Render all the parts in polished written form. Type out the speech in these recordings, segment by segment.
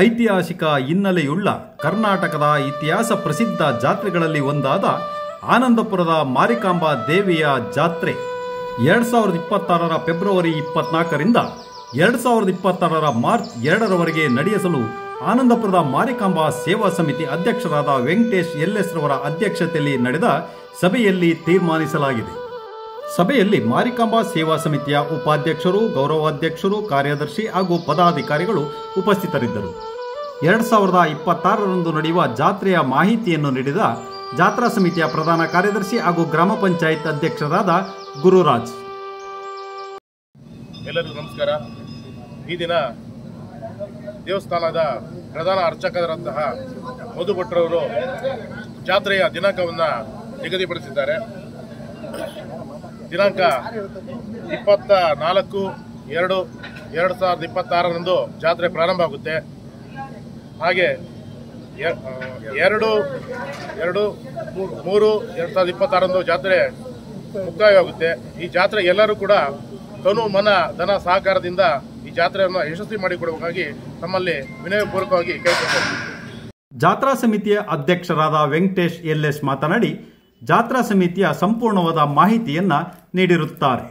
ಐತಿಹಾಸಿಕ ಹಿನ್ನೆಲೆಯುಳ್ಳ ಕರ್ನಾಟಕದ ಇತಿಹಾಸ ಪ್ರಸಿದ್ಧ ಜಾತ್ರೆಗಳಲ್ಲಿ ಒಂದಾದ ಆನಂದಪುರದ ಮಾರಿಕಾಂಬಾ ದೇವಿಯ ಜಾತ್ರೆ 2026ರ ಫೆಬ್ರವರಿ 24ರಿಂದ 2026ರ ಮಾರ್ಚ್ 2ರವರೆಗೆ ನಡೆಸಲು ಆನಂದಪುರದ ಮಾರಿಕಾಂಬಾ ಸೇವಾ ಸಮಿತಿ ಅಧ್ಯಕ್ಷರಾದ ವೆಂಕಟೇಶ್ ಎಲ್ಎಸ್ ರವರ ಅಧ್ಯಕ್ಷತೆಯಲ್ಲಿ ನಡೆದ ಸಭೆಯಲ್ಲಿ ತೀರ್ಮಾನಿಸಲಾಗಿದೆ. ಸಭೆಯಲ್ಲಿ ಮಾರಿಕಾಂಬಾ ಸೇವಾ ಸಮಿತಿಯ ಉಪಾಧ್ಯಕ್ಷರು, ಗೌರವಾಧ್ಯಕ್ಷರು, ಕಾರ್ಯದರ್ಶಿ ಹಾಗೂ ಪದಾಧಿಕಾರಿಗಳು ಉಪಸ್ಥಿತರಿದ್ದರು. 2026ರಂದು ನಡೆಯುವ ಜಾತ್ರೆಯ ಮಾಹಿತಿಯನ್ನು ನೀಡಿದ ಜಾತ್ರಾ ಸಮಿತಿಯ ಪ್ರಧಾನ ಕಾರ್ಯದರ್ಶಿ ಹಾಗೂ ಗ್ರಾಮ ಪಂಚಾಯತ್ ಅಧ್ಯಕ್ಷರಾದ ಗುರುರಾಜ್. ಎಲ್ಲರಿಗೂ ನಮಸ್ಕಾರ. ಈ ದಿನ ದೇವಸ್ಥಾನದ ಪ್ರಧಾನ ಅರ್ಚಕರಾದಂತಹ ಮಧು ಭಟ್ರವರು ಜಾತ್ರೆಯ ದಿನಾಂಕವನ್ನು ನಿಗದಿಪಡಿಸಿದ್ದಾರೆ. ದಿನಾಂಕ 24/2/2026ರಂದು ಜಾತ್ರೆ ಪ್ರಾರಂಭ ಆಗುತ್ತೆ. ಹಾಗೆ 2/3/2026ರಂದು ಜಾತ್ರೆ ಮುಕ್ತಾಯವಾಗುತ್ತೆ. ಈ ಜಾತ್ರೆ ಎಲ್ಲರೂ ಕೂಡ ತನು ಮನ ಧನ ಸಹಕಾರದಿಂದ ಈ ಜಾತ್ರೆಯನ್ನು ಯಶಸ್ವಿ ಮಾಡಿಕೊಡಬೇಕಾಗಿ ತಮ್ಮಲ್ಲಿ ವಿನಯಪೂರ್ವಕವಾಗಿ ಕೇಳಿಕೊಳ್ಳುತ್ತೇವೆ. ಜಾತ್ರಾ ಸಮಿತಿಯ ಅಧ್ಯಕ್ಷರಾದ ವೆಂಕಟೇಶ್ ಎಲ್ಎಸ್ ಮಾತನಾಡಿ ಜಾತ್ರಾ ಸಮಿತಿಯ ಸಂಪೂರ್ಣವಾದ ಮಾಹಿತಿಯನ್ನ ನೀಡಿರುತ್ತಾರೆ.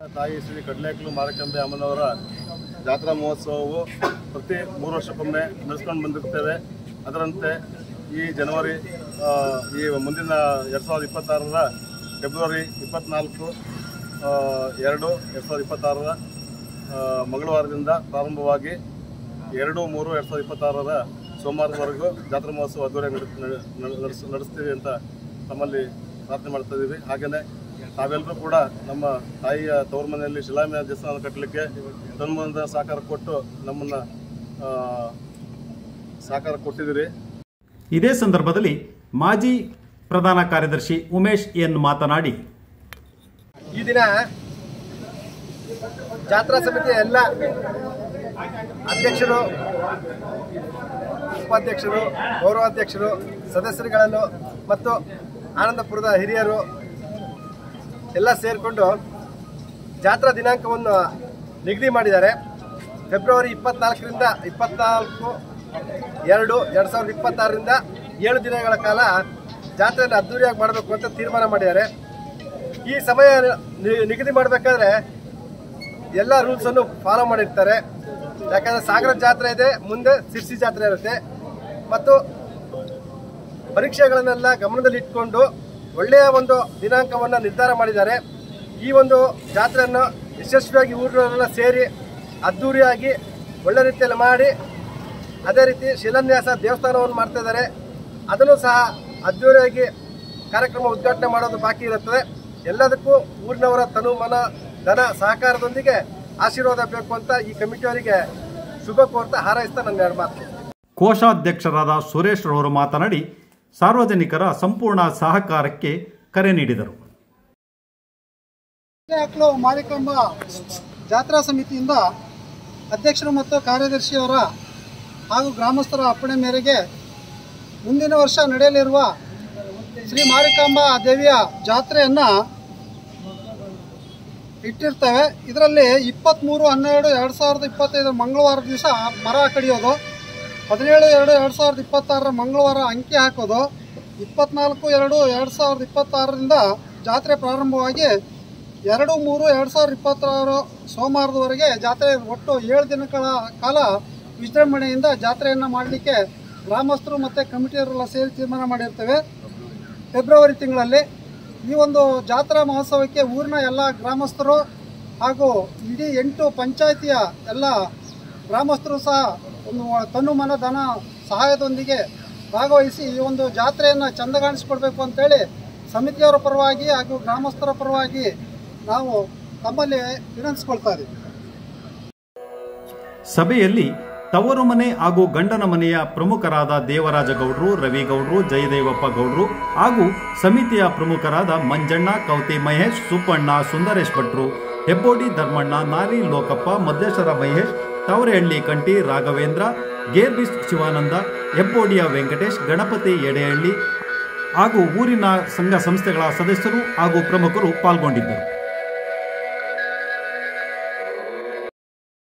ತಾಯಿ ಶ್ರೀ ಕಡ್ಲೇಕಲ್ಲು ಮಾರಿಕಾಂಬೆ ಅಮ್ಮನವರ ಜಾತ್ರಾ ಮಹೋತ್ಸವವು ಪ್ರತಿ 3 ವರ್ಷಕ್ಕೊಮ್ಮೆ ನಡೆಸ್ಕೊಂಡು ಬಂದಿರ್ತೇವೆ. ಅದರಂತೆ ಈ ಜನವರಿ ಈ ಮುಂದಿನ 2026ರ ಫೆಬ್ರವರಿ 24/2/2026 ಮಂಗಳವಾರದಿಂದ ಪ್ರಾರಂಭವಾಗಿ 2/3/2026 ಸೋಮವಾರದವರೆಗೂ ಜಾತ್ರಾ ಮಹೋತ್ಸವ ಅದ್ದೂರಿಯಾಗಿ ನಡೆಸ್ತೀವಿ ಅಂತ ತಮ್ಮಲ್ಲಿ ಪ್ರಾರ್ಥನೆ ಮಾಡ್ತಾ ಇದ್ದೀವಿ. ಹಾಗೆಯೇ ತಾವೆಲ್ಲರೂ ಕೂಡ ನಮ್ಮ ತಾಯಿಯ ತವರು ಮನೆಯಲ್ಲಿ ಶಿಲಾಮಯ ದೇವಸ್ಥಾನ ಕಟ್ಟಲಿಕ್ಕೆ ತನ್ಮೂಲದ ಸಹಕಾರ ಕೊಟ್ಟು ನಮ್ಮನ್ನು ಸಹಕಾರ ಕೊಟ್ಟಿದ್ದೀರಿ. ಇದೇ ಸಂದರ್ಭದಲ್ಲಿ ಮಾಜಿ ಪ್ರಧಾನ ಕಾರ್ಯದರ್ಶಿ ಉಮೇಶ್ ಎನ್ ಮಾತನಾಡಿ, ಈ ದಿನ ಜಾತ್ರಾ ಸಮಿತಿಯ ಎಲ್ಲ ಅಧ್ಯಕ್ಷರು, ಉಪಾಧ್ಯಕ್ಷರು, ಗೌರವಾಧ್ಯಕ್ಷರು, ಸದಸ್ಯರುಗಳನ್ನು ಮತ್ತು ಆನಂದಪುರದ ಹಿರಿಯರು ಎಲ್ಲ ಸೇರಿಕೊಂಡು ಜಾತ್ರಾ ದಿನಾಂಕವನ್ನು ನಿಗದಿ ಮಾಡಿದ್ದಾರೆ. ಫೆಬ್ರವರಿ 24ರಿಂದ 24/2/2026ರಿಂದ 7 ದಿನಗಳ ಕಾಲ ಜಾತ್ರೆಯನ್ನು ಅದ್ದೂರಿಯಾಗಿ ಮಾಡಬೇಕು ಅಂತ ತೀರ್ಮಾನ ಮಾಡಿದ್ದಾರೆ. ಈ ಸಮಯ ನಿಗದಿ ಮಾಡಬೇಕಾದ್ರೆ ಎಲ್ಲ ರೂಲ್ಸನ್ನು ಫಾಲೋ ಮಾಡಿರ್ತಾರೆ. ಯಾಕಂದರೆ ಸಾಗರ ಜಾತ್ರೆ ಇದೆ, ಮುಂದೆ ಸಿರ್ಸಿ ಜಾತ್ರೆ ಇರುತ್ತೆ ಮತ್ತು ಪರೀಕ್ಷೆಗಳನ್ನೆಲ್ಲ ಗಮನದಲ್ಲಿಟ್ಕೊಂಡು ಒಳ್ಳೆಯ ಒಂದು ದಿನಾಂಕವನ್ನು ನಿರ್ಧಾರ ಮಾಡಿದ್ದಾರೆ. ಈ ಒಂದು ಜಾತ್ರೆಯನ್ನು ಯಶಸ್ವಿಯಾಗಿ ಊರಿನವರೆಲ್ಲ ಸೇರಿ ಅದ್ದೂರಿಯಾಗಿ ಒಳ್ಳೆ ರೀತಿಯಲ್ಲಿ ಮಾಡಿ, ಅದೇ ರೀತಿ ಶಿಲಾನ್ಯಾಸ ದೇವಸ್ಥಾನವನ್ನು ಮಾಡ್ತಾ ಇದ್ದಾರೆ. ಅದನ್ನು ಸಹ ಅದ್ದೂರಿಯಾಗಿ ಕಾರ್ಯಕ್ರಮ ಉದ್ಘಾಟನೆ ಮಾಡೋದು ಬಾಕಿ ಇರುತ್ತದೆ. ಎಲ್ಲದಕ್ಕೂ ಊರಿನವರ ತನು ಮನ ಧನ ಸಹಕಾರದೊಂದಿಗೆ ಆಶೀರ್ವಾದ ಬೇಕು ಅಂತ ಈ ಕಮಿಟಿಯವರಿಗೆ ಶುಭ ಕೋರ್ತಾ ಹಾರೈಸ್ತಾ ನನ್ನ 2 ಮಾತು. ಕೋಶಾಧ್ಯಕ್ಷರಾದ ಸುರೇಶ್ ರವರು ಮಾತನಾಡಿ ಸಾರ್ವಜನಿಕರ ಸಂಪೂರ್ಣ ಸಹಕಾರಕ್ಕೆ ಕರೆ ನೀಡಿದರು. ಮಾರಿಕಾಂಬಾ ಜಾತ್ರಾ ಸಮಿತಿಯಿಂದ ಅಧ್ಯಕ್ಷರು ಮತ್ತು ಕಾರ್ಯದರ್ಶಿಯವರ ಹಾಗೂ ಗ್ರಾಮಸ್ಥರ ಅಪ್ಪಣೆ ಮೇರೆಗೆ ಮುಂದಿನ ವರ್ಷ ನಡೆಯಲಿರುವ ಶ್ರೀ ಮಾರಿಕಾಂಬಾ ದೇವಿಯ ಜಾತ್ರೆಯನ್ನು ಇಟ್ಟಿರ್ತೇವೆ. ಇದರಲ್ಲಿ 23/12/2025 ಮಂಗಳವಾರ ದಿವಸ ಮರ ಕಡಿಯೋದು, 17/2/2026 ಮಂಗಳವಾರ ಅಂಕಿ ಹಾಕೋದು, 24/2/2026ರಿಂದ ಜಾತ್ರೆ ಪ್ರಾರಂಭವಾಗಿ 2/3/2026 ಸೋಮವಾರದವರೆಗೆ ಜಾತ್ರೆ ಒಟ್ಟು 7 ದಿನಗಳ ಕಾಲ ವಿಜೃಂಭಣೆಯಿಂದ ಜಾತ್ರೆಯನ್ನು ಮಾಡಲಿಕ್ಕೆ ಗ್ರಾಮಸ್ಥರು ಮತ್ತು ಕಮಿಟಿಯವರೆಲ್ಲ ಸೇರಿ ತೀರ್ಮಾನ ಮಾಡಿರ್ತೇವೆ. ಫೆಬ್ರವರಿ ತಿಂಗಳಲ್ಲಿ ಈ ಒಂದು ಜಾತ್ರಾ ಮಹೋತ್ಸವಕ್ಕೆ ಊರಿನ ಎಲ್ಲ ಗ್ರಾಮಸ್ಥರು ಹಾಗೂ ಇಡೀ 8 ಪಂಚಾಯಿತಿಯ ಎಲ್ಲ ಗ್ರಾಮಸ್ಥರು ಸಹ ಒಂದು ತನು ಮನ ಧನ ಸಹಾಯದೊಂದಿಗೆ ಭಾಗವಹಿಸಿ ಈ ಒಂದು ಜಾತ್ರೆಯನ್ನು ಚಂದಗಾಣಿಸಿಕೊಡ್ಬೇಕು ಅಂತೇಳಿ ಸಮಿತಿಯವರ ಪರವಾಗಿ ಹಾಗೂ ಗ್ರಾಮಸ್ಥರ ಪರವಾಗಿ ನಾವು ತಮ್ಮಲ್ಲಿ ವಿನಂತಿಸ್ಕೊಳ್ತಾ ಇದ್ದೀವಿ. ಸಭೆಯಲ್ಲಿ ತವರು ಮನೆ ಹಾಗೂ ಗಂಡನ ಮನೆಯ ಪ್ರಮುಖರಾದ ದೇವರಾಜ ಗೌಡ್ರು, ರವಿಗೌಡ್ರು, ಜಯದೇವಪ್ಪ ಗೌಡ್ರು ಹಾಗೂ ಸಮಿತಿಯ ಪ್ರಮುಖರಾದ ಮಂಜಣ್ಣ, ಕೌತಿ ಮಹೇಶ್, ಸುಪ್ಪಣ್ಣ, ಸುಂದರೇಶ್ ಭಟ್ರು, ಹೆಬ್ಬೋಡಿ ಧರ್ಮಣ್ಣ, ನಾರಿ ಲೋಕಪ್ಪ, ಮದ್ದೇಶ್ವರ ಮಹೇಶ್, ತವರೆಹಳ್ಳಿ ಕಂಟಿ ರಾಘವೇಂದ್ರ, ಗೇರ್ಬಿಸ್ ಶಿವಾನಂದ, ಹೆಬ್ಬೋಡಿಯ ವೆಂಕಟೇಶ್, ಗಣಪತಿ ಎಡೆಹಳ್ಳಿ ಹಾಗೂ ಊರಿನ ಸಂಘ ಸಂಸ್ಥೆಗಳ ಸದಸ್ಯರು ಹಾಗೂ ಪ್ರಮುಖರು ಪಾಲ್ಗೊಂಡಿದ್ದರು.